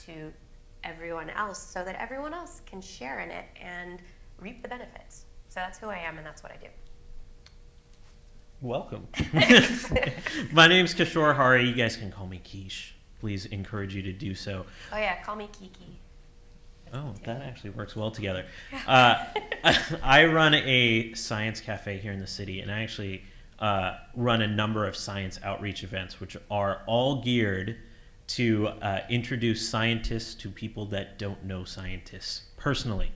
to everyone else so that everyone else can share in it and reap the benefits. So that's who I am, and that's what I do. Welcome. My name's Kishore Hari. You guys can call me Quiche. Please encourage you to do so. Oh yeah, call me Kiki. Oh, that actually works well together. I run a science cafe here in the city, and I actually run a number of science outreach events, which are all geared to introduce scientists to people that don't know scientists personally.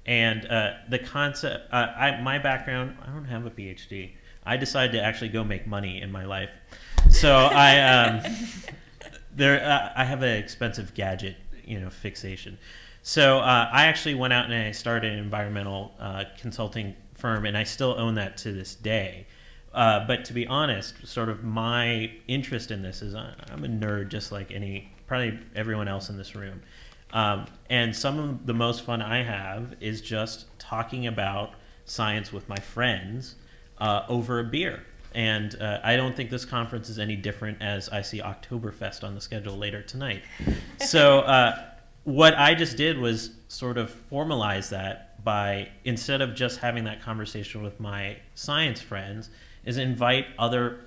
And the concept, my background, I don't have a PhD. I decided to actually go make money in my life. So I have an expensive gadget, fixation. So I actually went out and I started an environmental consulting firm, and I still own that to this day. But to be honest, sort of my interest in this is I'm a nerd just like probably everyone else in this room. And some of the most fun I have is just talking about science with my friends over a beer. And I don't think this conference is any different as I see Oktoberfest on the schedule later tonight. So what I just did was sort of formalize that by, instead of just having that conversation with my science friends, is invite other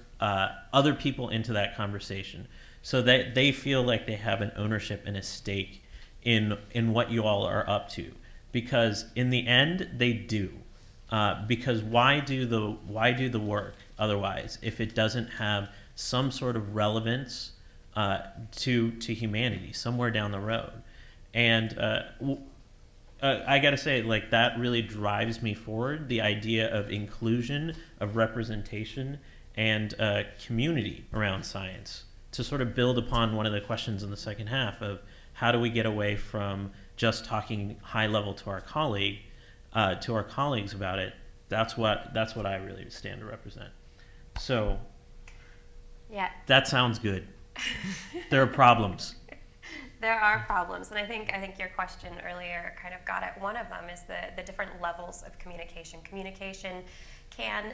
people into that conversation so that they feel like they have an ownership and a stake in what you all are up to. Because in the end, they do. Because why do the work otherwise if it doesn't have some sort of relevance to humanity somewhere down the road? And I got to say, like, that really drives me forward, the idea of inclusion, of representation, and community around science, to sort of build upon one of the questions in the second half of how do we get away from just talking high level to our colleagues about it. That's what I really stand to represent. So yeah, that sounds good. There are problems. There are problems, and I think your question earlier kind of got at one of them, is the different levels of communication. Communication can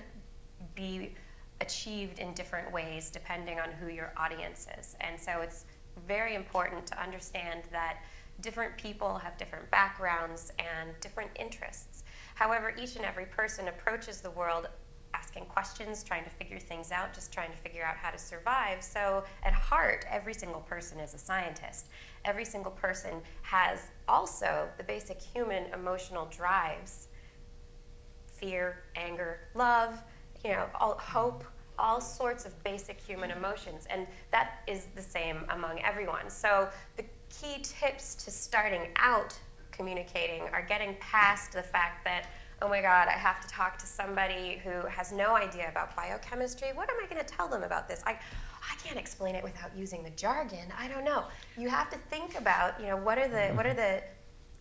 be achieved in different ways depending on who your audience is, and so it's very important to understand that different people have different backgrounds and different interests. However, each and every person approaches the world asking questions, trying to figure things out, just trying to figure out how to survive. So at heart, every single person is a scientist. Every single person has also the basic human emotional drives: fear, anger, love, hope, all sorts of basic human emotions. And that is the same among everyone. So the key tips to starting out communicating are getting past the fact that, oh my God, I have to talk to somebody who has no idea about biochemistry. What am I going to tell them about this? I can't explain it without using the jargon. I don't know. You have to think about, what are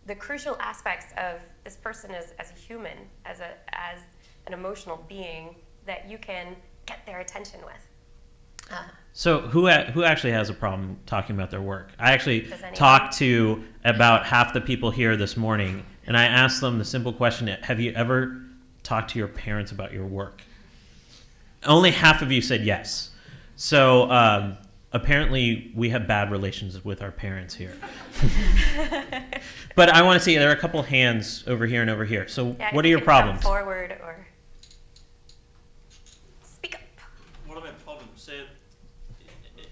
the crucial aspects of this person as a human, as an emotional being that you can get their attention with. So who actually has a problem talking about their work? I actually talked to about half the people here this morning, and I asked them the simple question: have you ever talked to your parents about your work? Only half of you said yes. So apparently we have bad relations with our parents here. But I want to see, there are a couple hands over here and over here. So yeah, what are your problems? Come forward or speak up. What are my problems? Say,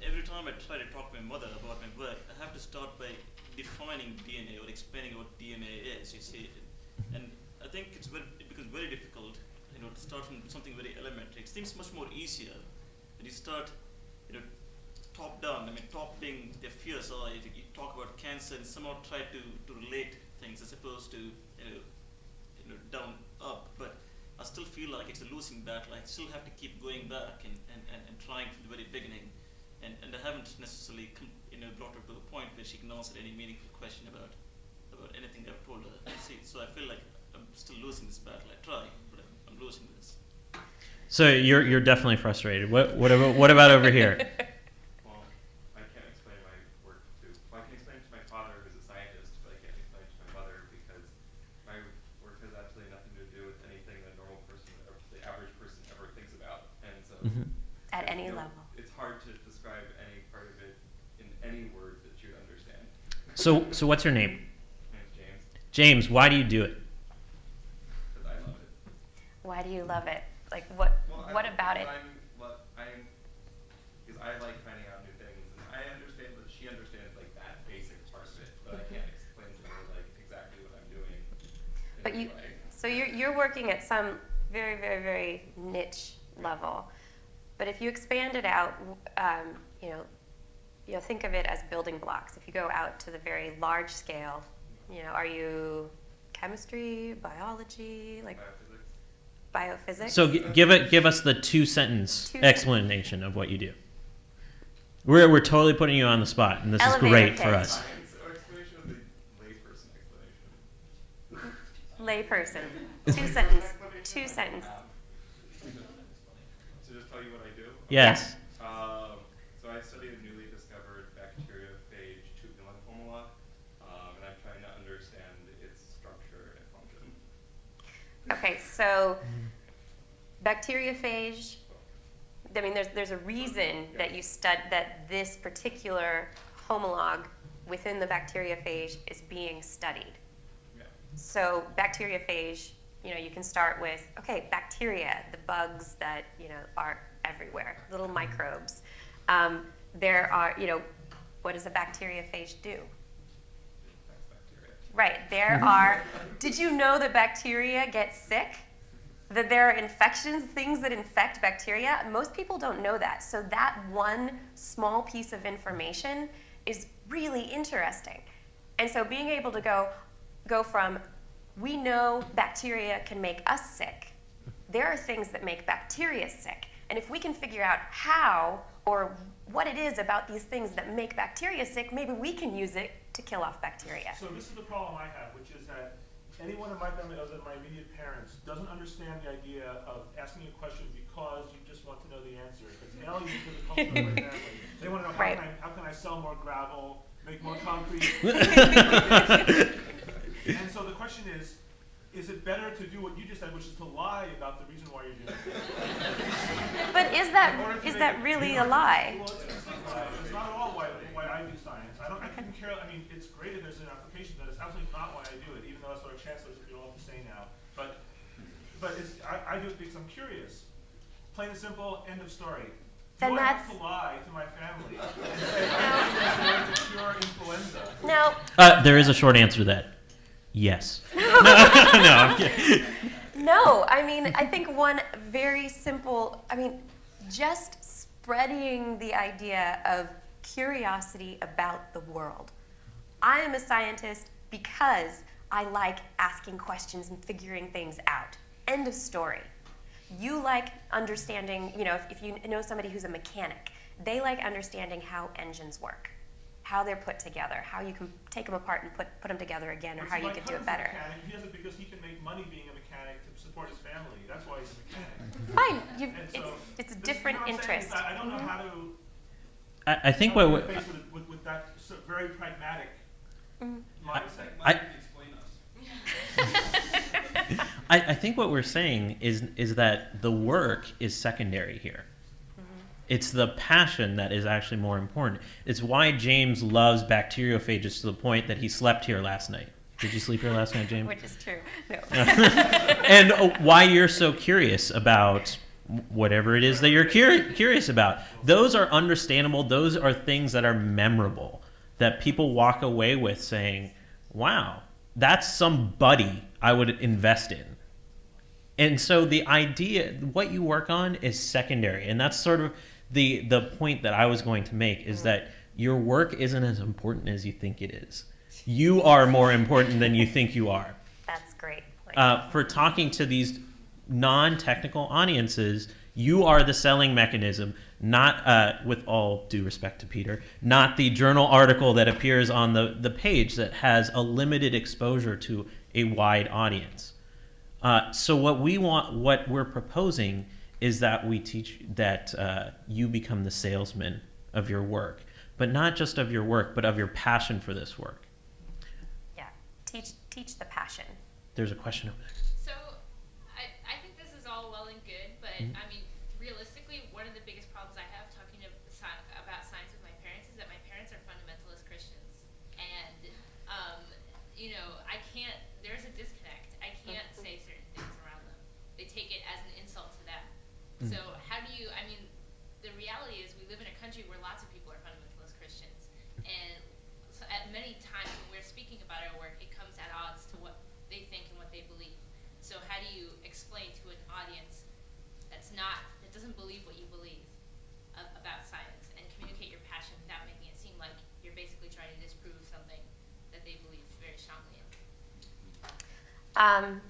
every time I try to talk to my mother about my work, I have to start by defining DNA or explaining what DNA is, you see. And I think it becomes very difficult, to start from something very elementary. It seems much more easier when you start, top down. Top being the fear side. You talk about cancer and somehow try to relate things as opposed to, down up. But I still feel like it's a losing battle. I still have to keep going back and trying from the very beginning. And I haven't necessarily brought her to a point where she can answer any meaningful question about anything I've told her. So I feel like I'm still losing this battle. I try, but I'm losing this. So you're definitely frustrated. What about over here? Well, I can't explain my work to. Well, I can explain it to my father, who's a scientist, but I can't explain it to my mother because my work has absolutely nothing to do with anything that a normal person or the average person ever thinks about. And so, at any level, it's hard to describe any part of it in any words that you understand. So what's your name? My name's James, James, why do you do it? because I love it. Why do you love it? Like, what Well, about it? Because I like finding out new things, and I understand that she understands like that basic part of it, but I can't explain to her like exactly what I'm doing. in But any you, way. so you're working at some very, very, very niche level. But if you expand it out, think of it as building blocks. If you go out to the very large scale, are you chemistry, biology, like Biophysics. biophysics? So give us the 2-sentence Two explanation of what you do. We're totally putting you on the spot, and this Elevator is great for pitch. us. Science or explanation of the layperson explanation. Layperson. Two sentence. So just tell you what I do? Yes. So I study a newly discovered bacteriophage tubulin homola, and I'm trying to understand its structure and function. Okay, so bacteriophage. I mean, there's a reason that you that this particular homolog within the bacteriophage is being studied. Yeah. So bacteriophage, you can start with, okay, bacteria, the bugs that, are everywhere, little microbes. There are, what does a bacteriophage do? That's bacteria. Right, there are, did you know that bacteria get sick? That there are infections, things that infect bacteria? Most people don't know that. So that one small piece of information is really interesting. And so being able to go from, we know bacteria can make us sick. There are things that make bacteria sick. And if we can figure out how or what it is about these things that make bacteria sick, maybe we can use it to kill off bacteria. So this is the problem I have, which is that anyone in my family other than my immediate parents doesn't understand the idea of asking a question because you just want to know the answer. It's alien to the culture of my family. They want to know Right. how can I sell more gravel, make more concrete. And so the question is it better to do what you just said, which is to lie about the reason why you're doing it? But is that really a lie? Well, it's not at all why I do science. I couldn't care. I mean, it's great if there's an application, but it's absolutely not why I do it, even though that's what our chancellors would all have to say now. But I do it because I'm curious. Plain and simple, end of story. Then Do I have that's- to lie to my family and say, I'm going to cure influenza? No. There is a short answer to that. Yes. No, I'm kidding. No, I mean, I think one very simple, just spreading the idea of curiosity about the world. I am a scientist because I like asking questions and figuring things out. End of story. You like understanding, if you know somebody who's a mechanic, they like understanding how engines work, how they're put together, how you can take them apart and put them together again, or But how see, you my could do it cousin's a better. mechanic. He does it because he can make money being a mechanic to support his family. That's why he's a mechanic. Fine, And so it's a this is different what I'm saying, is interest. that I don't know how to. I think how to what interface with that very pragmatic mindset. I think what we're saying is that the work is secondary here. It's the passion that is actually more important. It's why James loves bacteriophages to the point that he slept here last night. Did you sleep here last night, James? Which is true. No. And why you're so curious about whatever it is that you're curious about. Those are understandable. Those are things that are memorable, that people walk away with saying, wow, that's somebody I would invest in. And so the idea, what you work on is secondary. And that's sort of the point that I was going to make, is that your work isn't as important as you think it is. You are more important than you think you are. That's great. For talking to these non-technical audiences, you are the selling mechanism, not, with all due respect to Peter, not the journal article that appears on the page that has a limited exposure to a wide audience. So what we're proposing is that we teach that you become the salesman of your work, but not just of your work, but of your passion for this work. Yeah, teach the passion. There's a question over there. So, I think this is all well and good, but I mean, realistically, one of the biggest problems I have talking about science with my parents is that my parents are fundamentalist Christians, and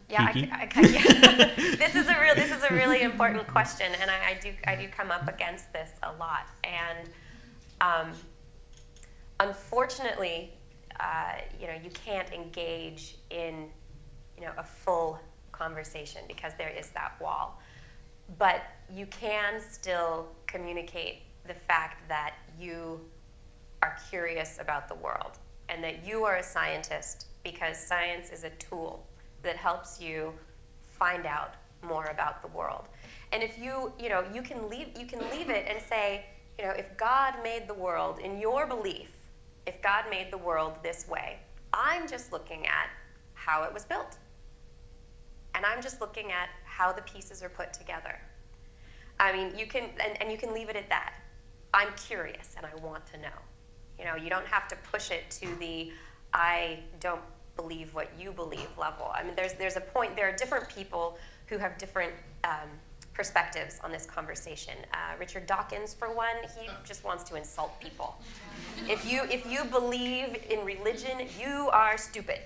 Yeah, Kiki? yeah. This is a really important question, and I do come up against this a lot. And unfortunately, you can't engage in a full conversation because there is that wall. But you can still communicate the fact that you are curious about the world and that you are a scientist because science is a tool that helps you find out more about the world. And if you can leave it and say, if God made the world in your belief, if God made the world this way, I'm just looking at how it was built. And I'm just looking at how the pieces are put together. I mean, you can leave it at that. I'm curious and I want to know. You don't have to push it to the I don't believe what you believe level. I mean, there's a point. There are different people who have different perspectives on this conversation. Richard Dawkins, for one, he just wants to insult people. If you believe in religion, you are stupid.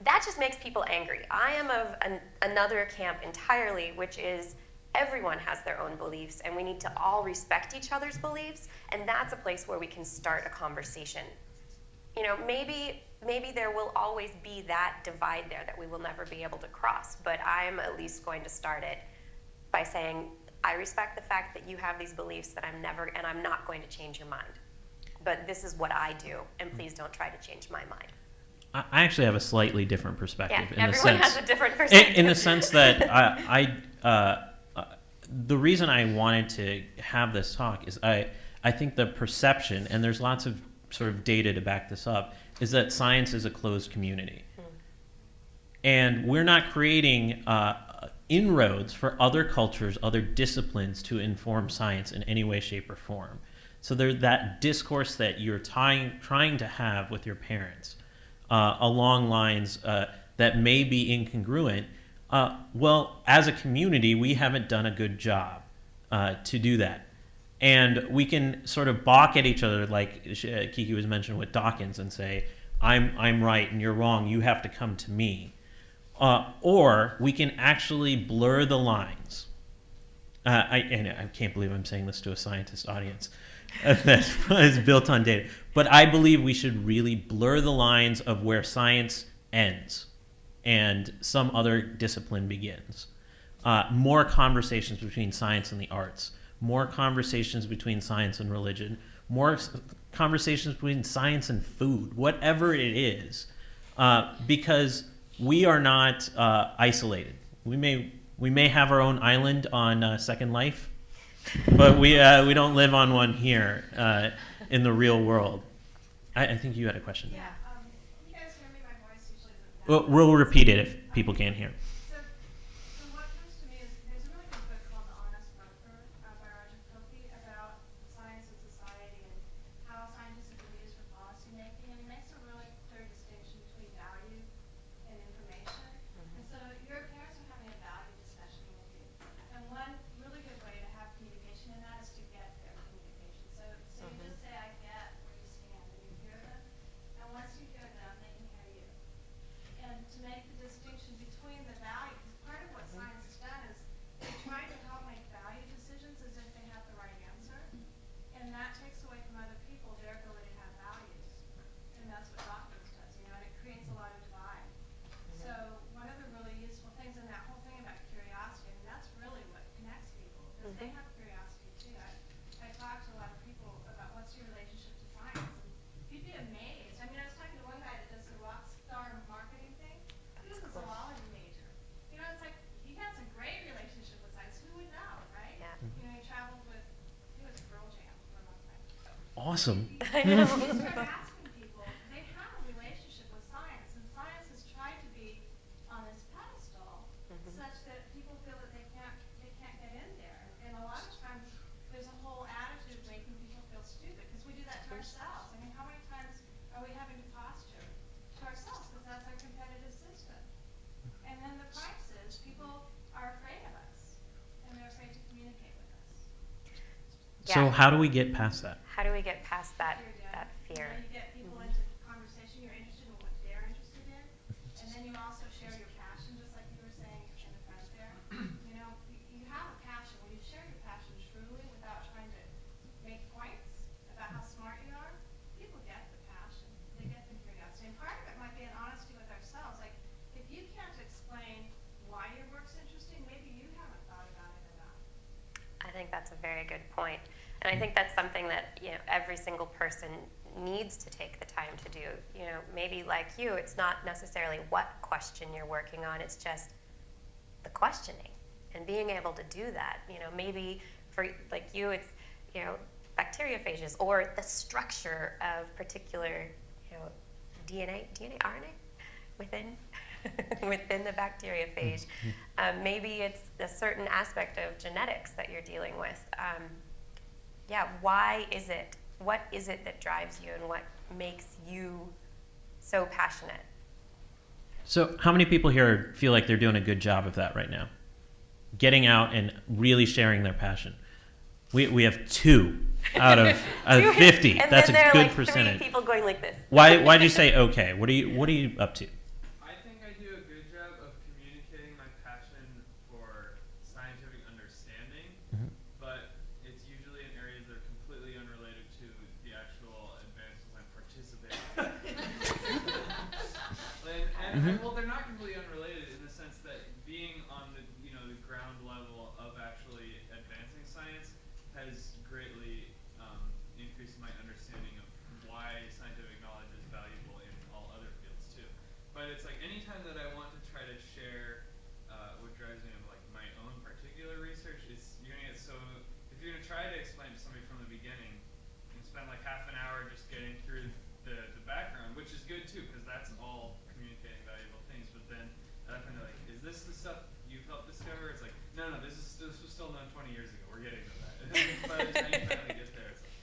That just makes people angry. I am of another camp entirely, which is everyone has their own beliefs, and we need to all respect each other's beliefs, and that's a place where we can start a conversation. Maybe there will always be that divide there that we will never be able to cross, but I'm at least going to start it by saying, I respect the fact that you have these beliefs that I'm not going to change your mind. But this is what I do, and please don't try to change my mind. I actually have a slightly different perspective. Yeah, everyone has a different perspective. In the sense that the reason I wanted to have this talk is I think the perception, and there's lots of sort of data to back this up, is that science is a closed community. And we're not creating inroads for other cultures, other disciplines to inform science in any way, shape, or form. So there's that discourse that you're trying to have with your parents along lines that may be incongruent. Well, as a community, we haven't done a good job to do that. And we can sort of balk at each other, like Kiki was mentioning with Dawkins, and say, I'm right and you're wrong, you have to come to me. Or we can actually blur the lines. I can't believe I'm saying this to a scientist audience that is built on data. But I believe we should really blur the lines of where science ends and some other discipline begins. More conversations between science and the arts. More conversations between science and religion. More conversations between science and food. Whatever it is. Because we are not isolated. We may have our own island on Second Life, but we don't live on one here in the real world. I think you had a question. Yeah. You guys hear me? My voice usually isn't that. We'll repeat it if people can't hear. So what comes to me is there's a really good book called The Honest Broker by Roger Kofi about science and society and how scientists have been used for policy making, and he makes a really clear distinction between value and information. And so your parents are having a value discussion with you, and one really good way to have communication in that is to get their communication. So you just say, I get where you stand, and you hear them, and once you hear them, they can hear you. And to make the distinction between the value, because part of what science has done is they try to help make value decisions as if they have the right answer, and that takes away from other people their ability to have values. And that's what Dawkins does, and it creates a lot of divide. So one of the really useful things in that whole thing about curiosity, and that's really what connects people, because they have curiosity too. I talk to a lot of people about what's your relationship to science, and you'd be amazed. I mean, I was talking to one guy that does the rock star marketing thing. He was a zoology major. It's like he has a great relationship with science. Who would know, right? Yeah. He traveled with, he was Pearl Jam for a long time. Awesome. I know. You start asking people, they have a relationship with science, and science has tried to be on this pedestal such that people feel that they can't get in there. And a lot of times there's a whole attitude of making people feel stupid, because we do that to ourselves. I mean, how many times are we having to posture to ourselves, because that's our competitive system? And then the price is people are afraid of us, and they're afraid to communicate with us. So Yeah. how do we get past that? How do we get past that fear? You get people into conversation, you're interested in what they're interested in, and then you also share your good point. And I think that's something that, you know, every single person needs to take the time to do. You know, maybe like you, it's not necessarily what question you're working on, it's just the questioning and being able to do that. You know, maybe for like you, it's, you know, bacteriophages or the structure of particular, you know, DNA, RNA within within the bacteriophage. Maybe it's a certain aspect of genetics that you're dealing with. Yeah, why is it? What is it that drives you, and what makes you so passionate? So, how many people here feel like they're doing a good job of that right now? Getting out and really sharing their passion. We have 2 out of 50. And That's then a there are good like percentage. 3 people going like this. Why do you say okay? What are you up to? I think I do a good job of communicating my passion for scientific understanding, but it's usually in areas that are completely unrelated to the actual advances I'm participating in. Well, they're not completely unrelated in the sense that being on the the ground level of actually advancing science has greatly increased my understanding of why scientific knowledge is valuable in all other fields too. But it's like anytime that I want to try to share what drives me in like my own particular research, you're gonna get so if you're gonna try to explain to somebody from the beginning, you can spend like half an hour just getting through the background, which is good too because that's all communicating valuable things. But then at that point they're like, is this the stuff you've helped discover? It's like, no, this was still known 20 years ago. We're getting to that. By the time you finally get there, it's like,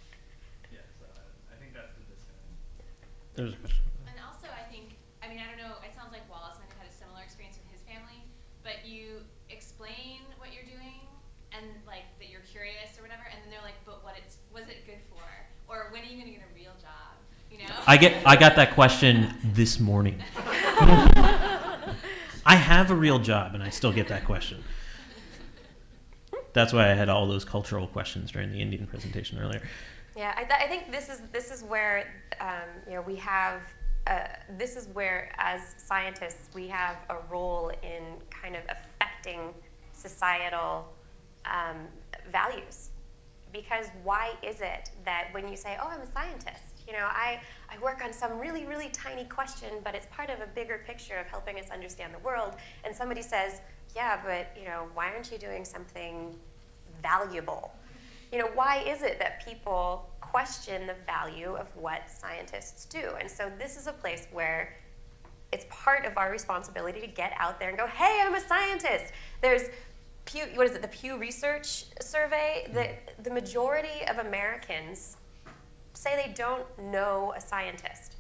yeah. So I think that's the disconnect. There's a question. And also, I think, I mean, I don't know, it sounds like Wallace might have had a similar experience with his family, but you explain what you're doing and like that you're curious or whatever, and then they're like, but was it good for? Or when are you gonna get a real job? You know? I got that question this morning. I have a real job, and I still get that question. That's why I had all those cultural questions during the Indian presentation earlier. Yeah, I think this is where we have this is where as scientists we have a role in kind of affecting societal values. Because why is it that when you say, oh, I'm a scientist, I work on some really, really tiny question, but it's part of a bigger picture of helping us understand the world, and somebody says, yeah, but why aren't you doing something valuable? Why is it that people question the value of what scientists do? And so this is a place where it's part of our responsibility to get out there and go, hey, I'm a scientist. There's the Pew Research survey? The majority of Americans say they don't know a scientist.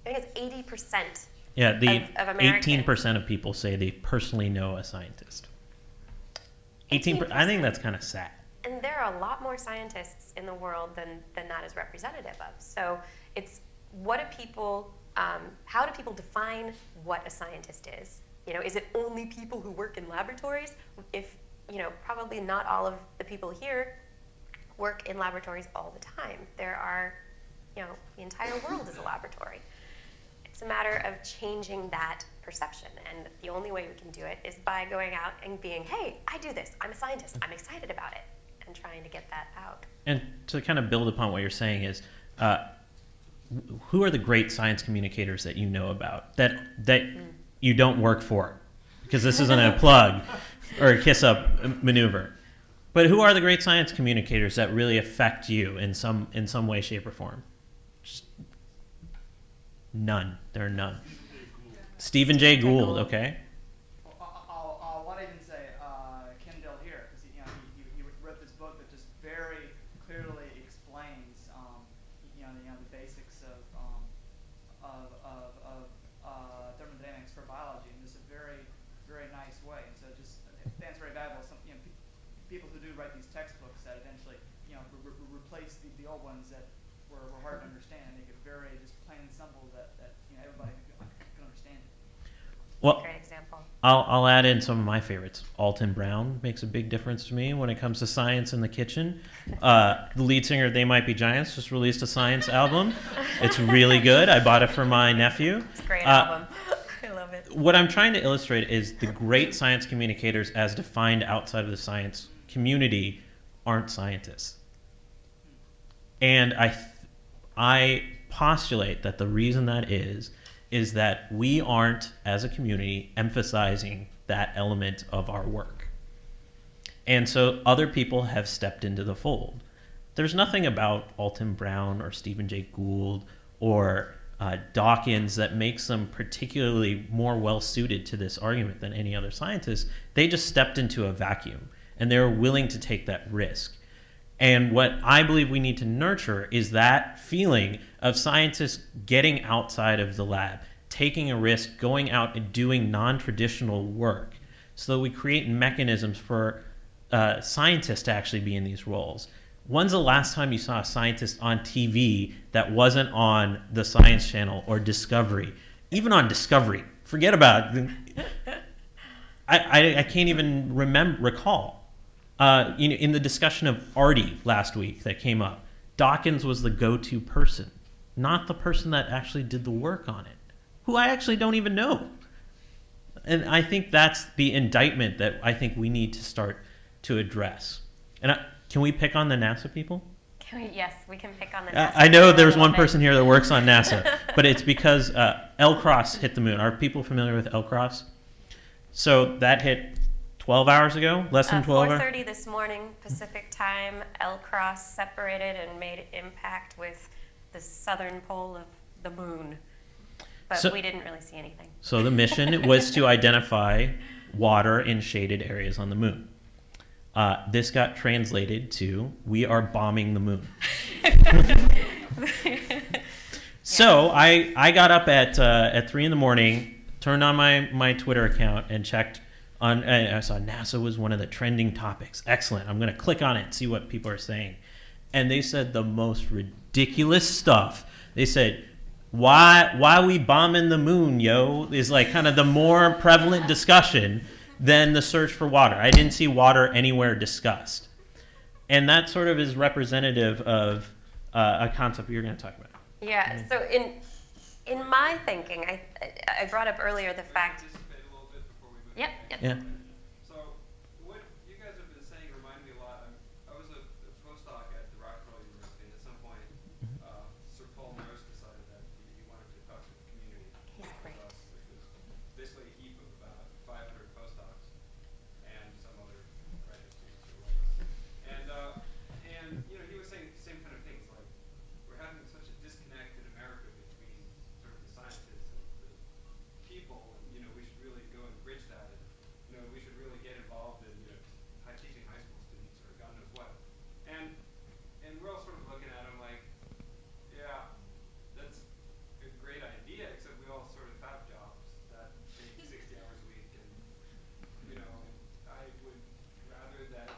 I think it's 80%. Yeah, of Americans. 18% of people say they personally know a scientist. 18%. I think that's kind of sad. And there are a lot more scientists in the world than that is representative of. So it's how do people define what a scientist is? Is it only people who work in laboratories? If probably not all of the people here work in laboratories all the time. There are, the entire world is a laboratory. It's a matter of changing that perception, and the only way we can do it is by going out and being, hey, I do this, I'm a scientist, I'm excited about it, and trying to get that out. And to kind of build upon what you're saying is, who are the great science communicators that you know about that you don't work for? Because this isn't a plug or a kiss-up maneuver. But who are the great science communicators that really affect you in some way, shape, or form? Just none. There are none. Stephen Jay Gould, okay? What I can say, Kendall here, because he wrote this book that just very clearly explains, the basics of thermodynamics for biology in just a very, very nice way. And so that's very valuable. People who do write these textbooks that eventually, replace the old ones that were hard to understand and make it very just plain and simple that everybody can understand it. Well, Great example. I'll add in some of my favorites. Alton Brown makes a big difference to me when it comes to science in the kitchen. The lead singer of They Might Be Giants just released a science album. It's really good. I bought it for my nephew. It's a great album. I love it. What I'm trying to illustrate is the great science communicators as defined outside of the science community aren't scientists. And I postulate that the reason that is that we aren't, as a community, emphasizing that element of our work. And so other people have stepped into the fold. There's nothing about Alton Brown or Stephen Jay Gould or Dawkins that makes them particularly more well-suited to this argument than any other scientist. They just stepped into a vacuum, and they were willing to take that risk. And what I believe we need to nurture is that feeling of scientists getting outside of the lab, taking a risk, going out and doing non-traditional work, so that we create mechanisms for scientists to actually be in these roles. When's the last time you saw a scientist on TV that wasn't on the Science Channel or Discovery? Even on Discovery, forget about it. I can't even recall. In the discussion of Artie last week that came up, Dawkins was the go-to person, not the person that actually did the work on it, who I actually don't even know. And I think that's the indictment that I think we need to start to address. And can we pick on the NASA people? Yes, we can pick on the NASA. I know people a there's little one bit. person here that works on NASA, but it's because L-Cross hit the moon. Are people familiar with L-Cross? So that hit 12 hours ago, less than 12 hours? 4:30 this morning, Pacific time, L-Cross separated and made impact with the southern pole of the moon. But So- we didn't really see anything. So the mission was to identify water in shaded areas on the moon. This got translated to, we are bombing the moon. So I got up at 3 in the morning, turned on my Twitter account and checked on, and I saw NASA was one of the trending topics. Excellent. I'm going to click on it and see what people are saying. And they said the most ridiculous stuff. They said, why we bombing the moon, yo, is like kind of the more prevalent discussion than the search for water. I didn't see water anywhere discussed. And that sort of is representative of a concept you're going to talk about. Yeah, so in my thinking, I brought up earlier the fact. Anticipate a little bit before we move Yep, to yep. Yeah. So what you guys have been saying reminded me a lot. I was a postdoc at the Rockefeller University, and at some point, Sir Paul Nurse decided that he wanted to talk to the community. He's with great. us, which was basically a heap of about 500 postdocs and some other graduate students or whatnot. And you know, he was saying the same kind of things, like we're having such a disconnect in America between sort of the scientists and the people, and you know, we should really go and bridge that, and you know, we should really get involved in teaching high school students or God knows what. And we're all sort of looking at him like, yeah, that's a great idea, except we all sort of have jobs that take 60 hours a week, and you know, I would rather that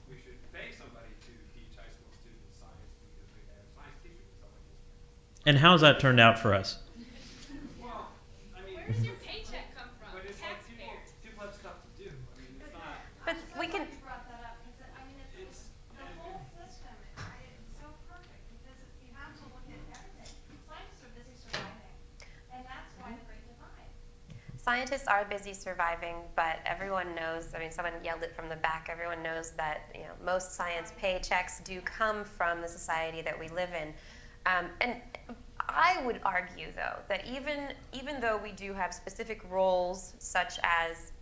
we should pay somebody to teach high school students science because we have science teachers and stuff like this. And how's that turned out for us? Well, I mean, Where does your paycheck come from? but it's like Taxpayers. people have stuff to do. I mean, it's not. But I'm so we can. glad you brought that up, because I mean, It's the whole system, it's so perfect, because you have to look at everything. Scientists are busy surviving, and that's why the great divide. Scientists are busy surviving, but everyone knows, I mean, someone yelled it from the back, everyone knows that most science paychecks do come from the society that we live in. And I would argue, though, that even though we do have specific roles, such as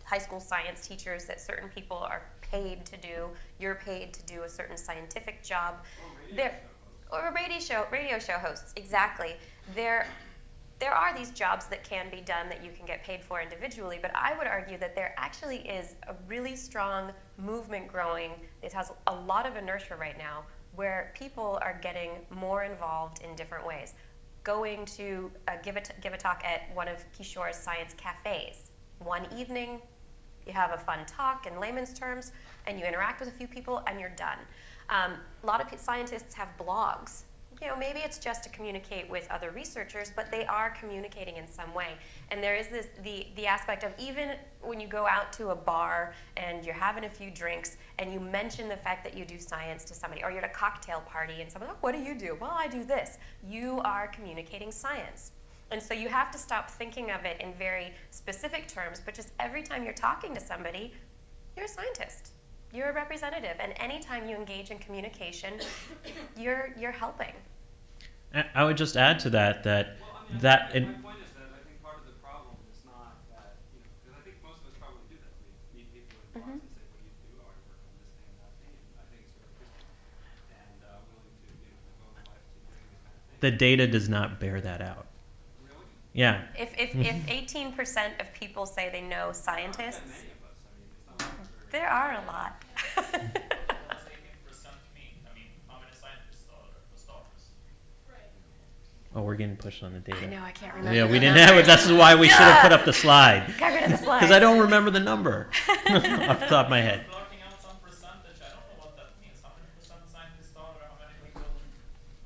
high school science teachers that certain people are paid to do, you're paid to do a certain scientific job, or radio show hosts, exactly. There are these jobs that can be done that you can get paid for individually, but I would argue that there actually is a really strong movement growing. It has a lot of inertia right now where people are getting more involved in different ways. Going to give a talk at one of Kishore's science cafes. One evening, you have a fun talk in layman's terms, and you interact with a few people, and you're done. A lot of scientists have blogs. Maybe it's just to communicate with other researchers, but they are communicating in some way. And there is the aspect of, even when you go out to a bar and you're having a few drinks and you mention the fact that you do science to somebody, or you're at a cocktail party and someone, oh, what do you do? Well, I do this. You are communicating science. And so you have to stop thinking of it in very specific terms, but just every time you're talking to somebody, you're a scientist. You're a representative, and anytime you engage in communication, you're helping. I would just add to that Well, I mean, my point is that I think part of the problem is not that, because I think most of us probably do that. We meet people in bars and say, what do you do? Oh, I work on this thing and that thing. And I think it's very Christian and willing to, devote a life to doing these kind of things. the data does not bear that out. Really? Yeah. If 18% of people say they know Not that scientists, many of us. I mean, it's not like very. there are a lot. That's 18% mean. I mean, how many scientists are there for starters? Right. Oh, we're getting pushed on the data. I know, I can't remember. Yeah, we the didn't have it. numbers. That's why we should have put up the slide. Got rid of the slide. Because I don't remember the number off the top of my head. Blocking out some percentage, I don't know what that means. How many percent scientists are there? How many people?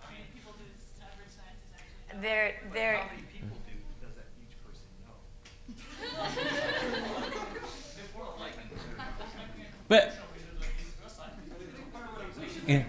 I mean, People do this, average scientists actually know. They're How many people does that each person know? But we should at least do a science. yeah.